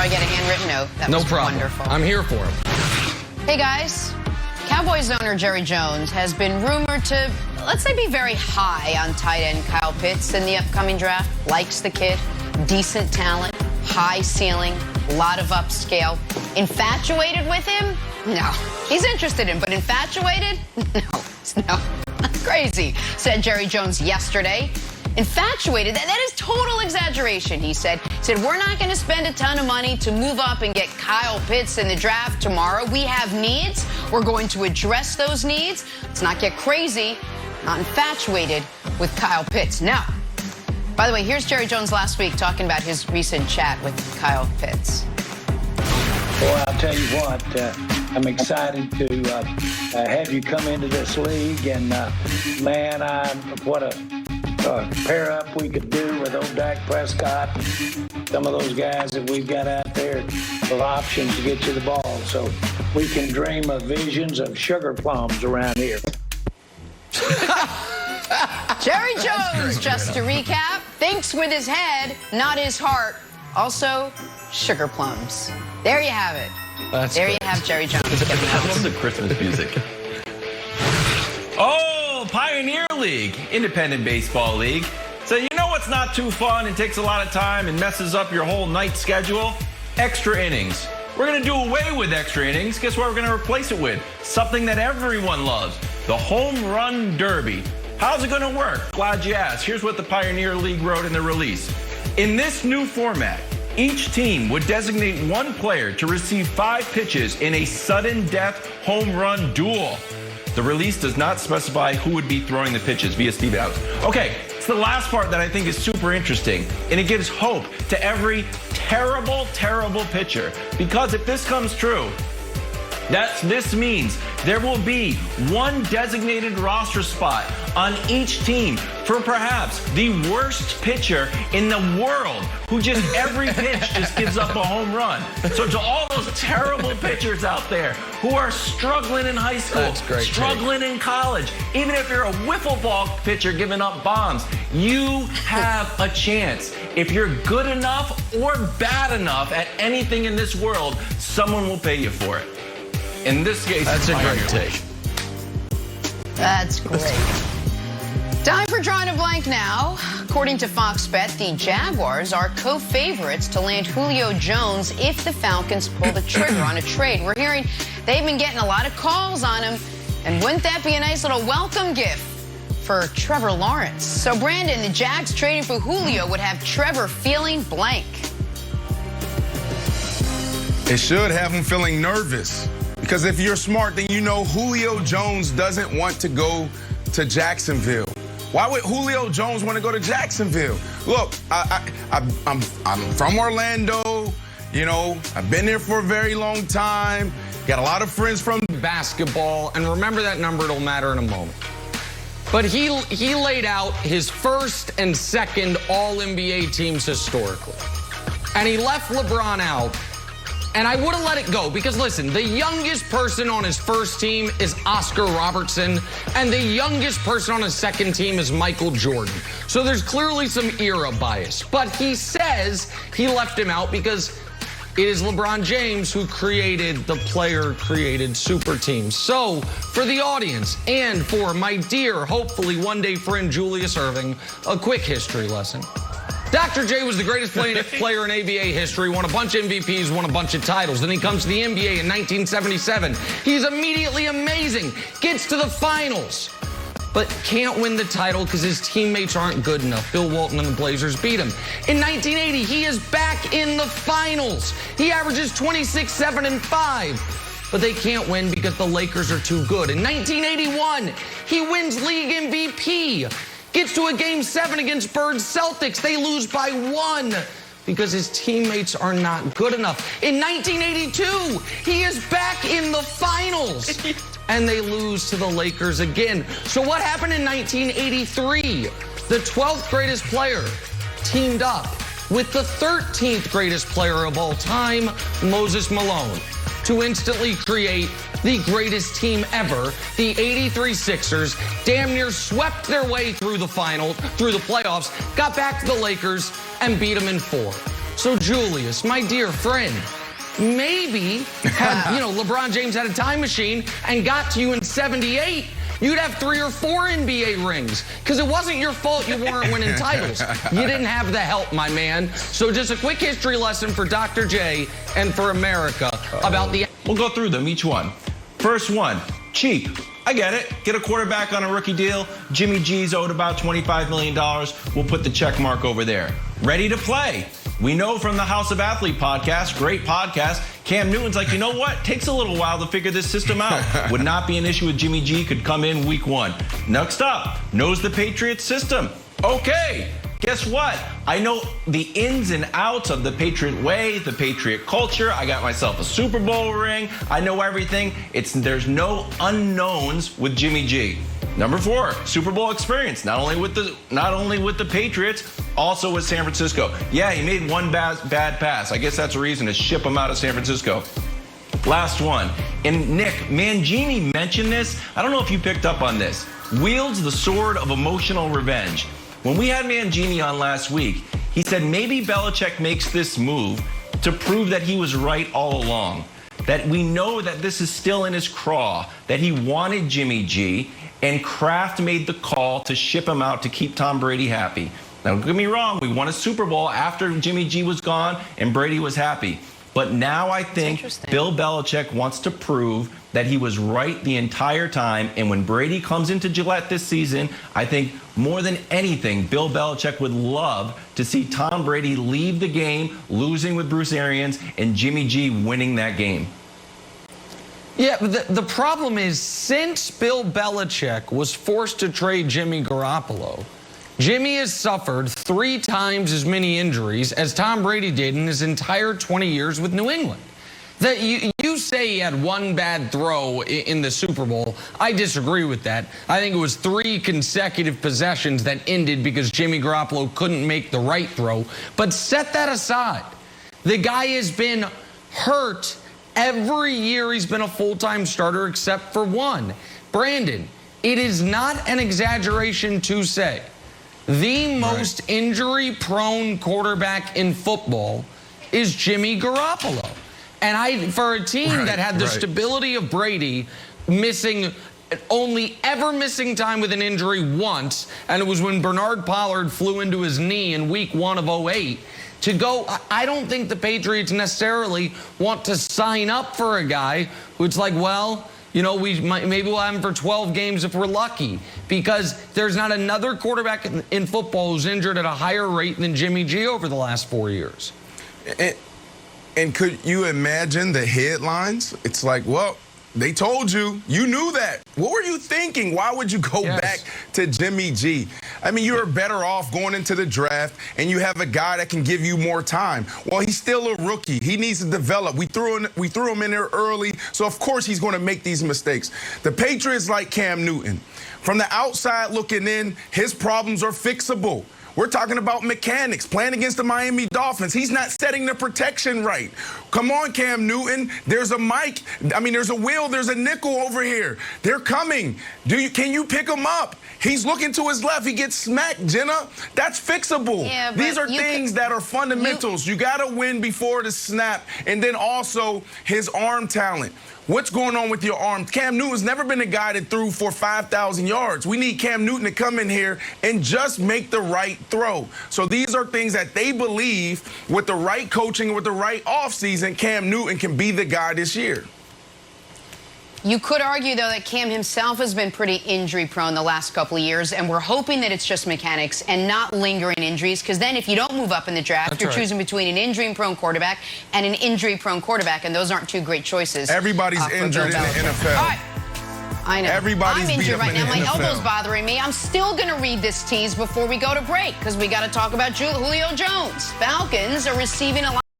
I get a handwritten note? That No was problem. Wonderful. I'm here for him. Hey, guys. Cowboys owner Jerry Jones has been rumored to, let's say, be very high on tight end Kyle Pitts in the upcoming draft. Likes the kid, decent talent, high ceiling, a lot of upscale. Infatuated with him? No. He's interested in, but infatuated? No. Crazy, said Jerry Jones yesterday. Infatuated, that is total exaggeration, he said. He said, we're not going to spend a ton of money to move up and get Kyle Pitts in the draft tomorrow. We have needs. We're going to address those needs. Let's not get crazy, not infatuated with Kyle Pitts. Now, by the way, here's Jerry Jones last week talking about his recent chat with Kyle Pitts. Well, I'll tell you what, I'm excited to have you come into this league, and man, what a pair up we could do with old Dak Prescott, some of those guys that we've got out there of options to get you the ball, so we can dream of visions of sugar plums around here. Jerry Jones, just to recap, thinks with his head, not his heart. Also, sugar plums. There you have it. There you have Jerry Jones. I love the Christmas music. Oh, Pioneer League, independent baseball league. So you know what's not too fun and takes a lot of time and messes up your whole night schedule? Extra innings. We're going to do away with extra innings. Guess what we're going to replace it with? Something that everyone loves, the Home Run Derby. How's it going to work? Glad you asked. Here's what the Pioneer League wrote in the release. In this new format, each team would designate one player to receive 5 pitches in a sudden death home run duel. The release does not specify who would be throwing the pitches via Steve House. Okay, it's the last part that I think is super interesting, and it gives hope to every terrible, terrible pitcher. Because if this comes true, this means there will be one designated roster spot on each team for perhaps the worst pitcher in the world who just every pitch just gives up a home run. So to all those terrible pitchers out there who are struggling in high school, struggling in college, even if you're a wiffle ball pitcher giving up bombs, you have a chance. If you're good enough or bad enough at anything in this world, someone will pay you for it. In this case, that's a great take. That's great. Time for drawing a blank now. According to Fox Bet, the Jaguars are co-favorites to land Julio Jones if the Falcons pull the trigger on a trade. We're hearing they've been getting a lot of calls on him, and wouldn't that be a nice little welcome gift for Trevor Lawrence? So, Brandon, the Jags trading for Julio would have Trevor feeling blank. It should have him feeling nervous. Because if you're smart, then you know Julio Jones doesn't want to go to Jacksonville. Why would Julio Jones want to go to Jacksonville? Look, I'm from Orlando. You know, I've been there for a very long time. Got a lot of friends from basketball, and remember that number, it'll matter in a moment. But he laid out his first and second All-NBA teams historically. And he left LeBron out. And I would have let it go because, listen, the youngest person on his first team is Oscar Robertson, and the youngest person on his second team is Michael Jordan. So there's clearly some era bias. But he says he left him out because it is LeBron James who created the player-created super team. So for the audience and for my dear, hopefully one-day friend Julius Erving, a quick history lesson. Dr. J was the greatest player in ABA history, won a bunch of MVPs, won a bunch of titles. Then he comes to the NBA in 1977. He's immediately amazing, gets to the finals, but can't win the title because his teammates aren't good enough. Bill Walton and the Blazers beat him. In 1980, he is back in the finals. He averages 26, 7, and 5. But they can't win because the Lakers are too good. In 1981, he wins league MVP. Gets to a Game 7 against Birds Celtics. They lose by 1 because his teammates are not good enough. In 1982, he is back in the finals. And they lose to the Lakers again. So what happened in 1983? The 12th greatest player teamed up with the 13th greatest player of all time, Moses Malone, to instantly create the greatest team ever. The 83 Sixers damn near swept their way through the playoffs, got back to the Lakers, and beat them in 4. So, Julius, my dear friend, maybe had, LeBron James had a time machine and got to you in 78, you'd have 3 or 4 NBA rings. Because it wasn't your fault you weren't winning titles. You didn't have the help, my man. So just a quick history lesson for Dr. J and for America about the... We'll go through them, each one. First one, cheap. I get it. Get a quarterback on a rookie deal. Jimmy G's owed about $25 million. We'll put the check mark over there. Ready to play. We know from the House of Athlete podcast, great podcast, Cam Newton's like, you know what? Takes a little while to figure this system out. Would not be an issue with Jimmy G. Could come in week 1. Next up, knows the Patriots system. Okay. Guess what? I know the ins and outs of the Patriot way, the Patriot culture. I got myself a Super Bowl ring. I know everything. There's no unknowns with Jimmy G. Number 4, Super Bowl experience. Not only with the Patriots, also with San Francisco. Yeah, he made one bad pass. I guess that's a reason to ship him out of San Francisco. Last one. And Nick, Mangini mentioned this. I don't know if you picked up on this. Wields the sword of emotional revenge. When we had Mangini on last week, he said maybe Belichick makes this move to prove that he was right all along. That we know that this is still in his craw, that he wanted Jimmy G, and Kraft made the call to ship him out to keep Tom Brady happy. Now, don't get me wrong, we won a Super Bowl after Jimmy G was gone and Brady was happy. But now I think Bill Belichick wants to prove that he was right the entire time. And when Brady comes into Gillette this season, I think more than anything, Bill Belichick would love to see Tom Brady leave the game, losing with Bruce Arians, and Jimmy G winning that game. Yeah, but the problem is, since Bill Belichick was forced to trade Jimmy Garoppolo, Jimmy has suffered 3 times as many injuries as Tom Brady did in his entire 20 years with New England. That you say he had one bad throw in the Super Bowl. I disagree with that. I think it was 3 consecutive possessions that ended because Jimmy Garoppolo couldn't make the right throw. But set that aside. The guy has been hurt every year he's been a full-time starter except for 1. Brandon, it is not an exaggeration to say the most injury-prone quarterback in football is Jimmy Garoppolo. And for a team that had the stability of Brady, only ever missing time with an injury once, and it was when Bernard Pollard flew into his knee in week 1 of 2008, to go, I don't think the Patriots necessarily want to sign up for a guy who's like, well, maybe we'll have him for 12 games if we're lucky, because there's not another quarterback in football who's injured at a higher rate than Jimmy G over the last 4 years. And could you imagine the headlines? It's like, well, they told you. You knew that. What were you thinking? Why would you go back to Jimmy G? I mean, you are better off going into the draft and you have a guy that can give you more time. Well, he's still a rookie. He needs to develop. We threw him in there early, so of course he's going to make these mistakes. The Patriots like Cam Newton. From the outside looking in, his problems are fixable. We're talking about mechanics, playing against the Miami Dolphins. He's not setting the protection right. Come on, Cam Newton. There's a mic. There's a wheel. There's a nickel over here. They're coming. Can you pick him up? He's looking to his left. He gets smacked, Jenna. That's fixable. Yeah, these are things that are fundamentals. You got to win before the snap. And then also his arm talent. What's going on with your arm? Cam Newton's never been a guy that threw for 5,000 yards. We need Cam Newton to come in here and just make the right throw. So these are things that they believe with the right coaching, with the right offseason, Cam Newton can be the guy this year. You could argue, though, that Cam himself has been pretty injury-prone the last couple of years, and we're hoping that it's just mechanics and not lingering injuries, because then if you don't move up in the draft, you're choosing between an injury-prone quarterback and an injury-prone quarterback, and those aren't 2 great choices. Everybody's injured in the NFL. All right. I know. Everybody's I'm injured right now. My NFL. elbow's bothering me. I'm still going to read this tease before we go to break, because we got to talk about Julio Jones. Falcons are receiving a lot